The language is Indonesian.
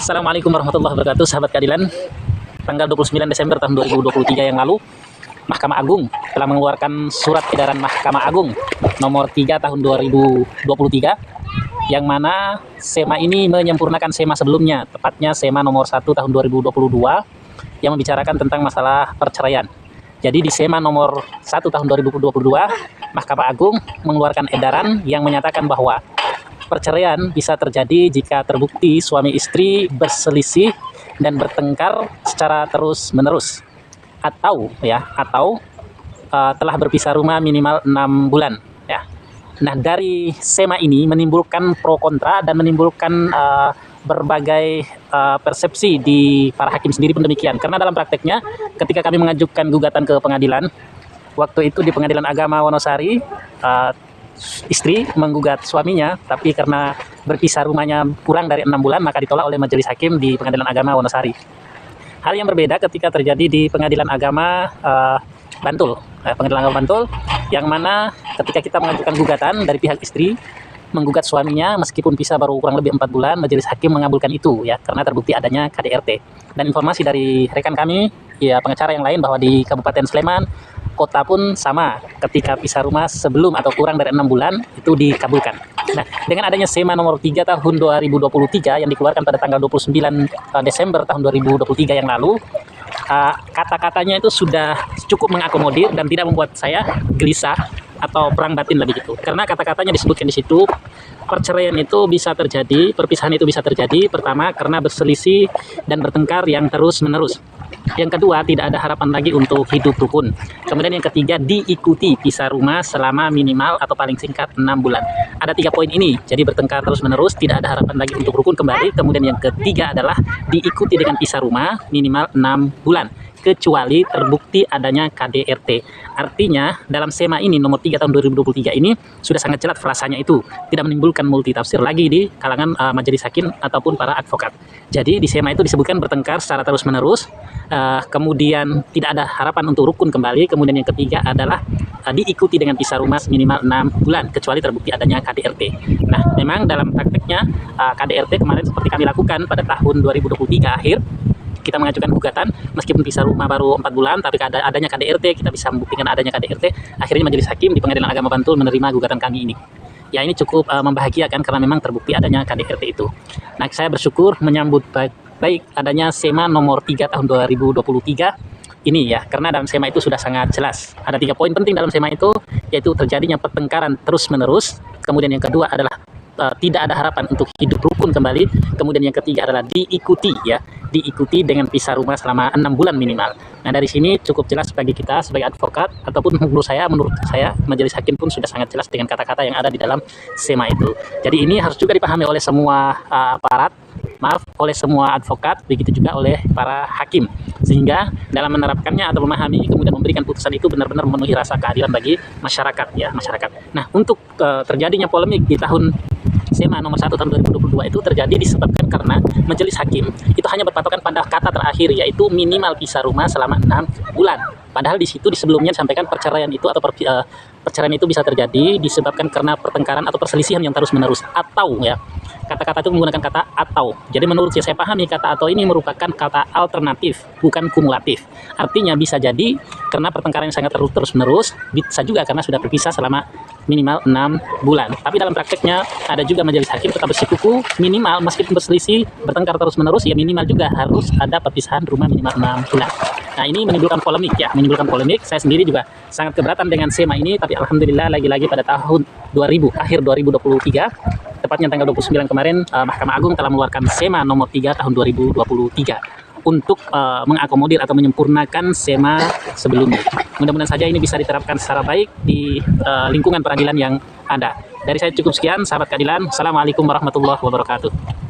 Assalamualaikum warahmatullahi wabarakatuh, sahabat keadilan. Tanggal 29 Desember tahun 2023 yang lalu, Mahkamah Agung telah mengeluarkan surat edaran Mahkamah Agung nomor 3 tahun 2023, yang mana SEMA ini menyempurnakan SEMA sebelumnya, tepatnya SEMA nomor 1 tahun 2022 yang membicarakan tentang masalah perceraian. Jadi di SEMA nomor 1 tahun 2022, Mahkamah Agung mengeluarkan edaran yang menyatakan bahwa perceraian bisa terjadi jika terbukti suami istri berselisih dan bertengkar secara terus-menerus, atau telah berpisah rumah minimal 6 bulan ya. Nah, dari SEMA ini menimbulkan pro kontra dan menimbulkan berbagai persepsi di para hakim sendiri pun demikian. Karena dalam prakteknya ketika kami mengajukan gugatan ke pengadilan, waktu itu di Pengadilan Agama Wonosari, istri menggugat suaminya, tapi karena berpisah rumahnya kurang dari 6 bulan maka ditolak oleh majelis hakim di Pengadilan Agama Wonosari. Hal yang berbeda ketika terjadi di Pengadilan Agama Bantul, Pengadilan Agama Bantul, yang mana ketika kita mengajukan gugatan dari pihak istri menggugat suaminya meskipun pisah baru kurang lebih 4 bulan, majelis hakim mengabulkan itu ya, karena terbukti adanya KDRT. Dan informasi dari rekan kami ya, pengacara yang lain, bahwa di Kabupaten Sleman kota pun sama, ketika pisah rumah sebelum atau kurang dari 6 bulan itu dikabulkan. Nah, dengan adanya SEMA nomor 3 tahun 2023 yang dikeluarkan pada tanggal 29 Desember tahun 2023 yang lalu, kata-katanya itu sudah cukup mengakomodir dan tidak membuat saya gelisah atau perang batin lebih gitu. Karena kata-katanya disebutkan di situ, perceraian itu bisa terjadi, perpisahan itu bisa terjadi, pertama karena berselisih dan bertengkar yang terus-menerus. Yang kedua, tidak ada harapan lagi untuk hidup rukun. Kemudian yang ketiga, diikuti pisah rumah selama minimal atau paling singkat 6 bulan. Ada 3 poin ini, jadi bertengkar terus-menerus, tidak ada harapan lagi untuk rukun kembali. Kemudian yang ketiga adalah diikuti dengan pisah rumah minimal 6 bulan, kecuali terbukti adanya KDRT. Artinya dalam SEMA ini nomor 3 tahun 2023 ini sudah sangat jelas frasanya itu, tidak menimbulkan multitafsir lagi di kalangan majelis hakim ataupun para advokat. Jadi di SEMA itu disebutkan bertengkar secara terus-menerus, kemudian tidak ada harapan untuk rukun kembali. Kemudian yang ketiga adalah diikuti dengan pisah rumah minimal 6 bulan, kecuali terbukti adanya KDRT. Nah, memang dalam prakteknya KDRT kemarin seperti kami lakukan pada tahun 2023 akhir, kita mengajukan gugatan meskipun pisah rumah baru 4 bulan, tapi adanya KDRT, kita bisa membuktikan adanya KDRT. Akhirnya majelis hakim di Pengadilan Agama Bantul menerima gugatan kami ini. Ya, ini cukup membahagiakan karena memang terbukti adanya KDRT itu. Nah, saya bersyukur menyambut baik adanya SEMA nomor 3 tahun 2023 ini ya, karena dalam SEMA itu sudah sangat jelas. Ada 3 poin penting dalam SEMA itu, yaitu terjadinya pertengkaran terus-menerus. Kemudian yang kedua adalah tidak ada harapan untuk hidup rukun kembali. Kemudian yang ketiga adalah diikuti dengan pisah rumah selama 6 bulan minimal. Nah, dari sini cukup jelas bagi kita sebagai advokat, ataupun menurut saya majelis hakim pun sudah sangat jelas dengan kata-kata yang ada di dalam SEMA itu. Jadi ini harus juga dipahami oleh semua oleh semua advokat, begitu juga oleh para hakim, sehingga dalam menerapkannya atau memahami kemudian memberikan putusan itu benar-benar memenuhi rasa keadilan bagi masyarakat ya, masyarakat. Nah, untuk terjadinya polemik di tahun SEMA nomor 1 tahun 2022 itu terjadi disebabkan karena majelis hakim itu hanya berpatokan pada kata terakhir, yaitu minimal pisah rumah selama 6 bulan. Padahal di situ di sebelumnya disampaikan perceraian itu atau perceraian itu bisa terjadi disebabkan karena pertengkaran atau perselisihan yang terus-menerus, atau ya, kata-kata itu menggunakan kata atau. Jadi menurut saya pahami, kata atau ini merupakan kata alternatif, bukan kumulatif. Artinya bisa jadi karena pertengkaran yang sangat terus-menerus, bisa juga karena sudah berpisah selama minimal 6 bulan. Tapi dalam prakteknya ada juga majelis hakim tetap bersikuku minimal, meskipun berselisih, bertengkar terus-menerus, ya minimal juga harus ada perpisahan rumah minimal 6 bulan. Nah, ini menimbulkan polemik ya, menimbulkan polemik. Saya sendiri juga sangat keberatan dengan SEMA ini, tapi alhamdulillah lagi-lagi pada tahun akhir 2023, tepatnya tanggal 29 kemarin, Mahkamah Agung telah mengeluarkan SEMA nomor 3 tahun 2023 untuk mengakomodir atau menyempurnakan SEMA sebelumnya. Mudah-mudahan saja ini bisa diterapkan secara baik di lingkungan peradilan yang ada. Dari saya cukup sekian, sahabat keadilan. Assalamualaikum warahmatullahi wabarakatuh.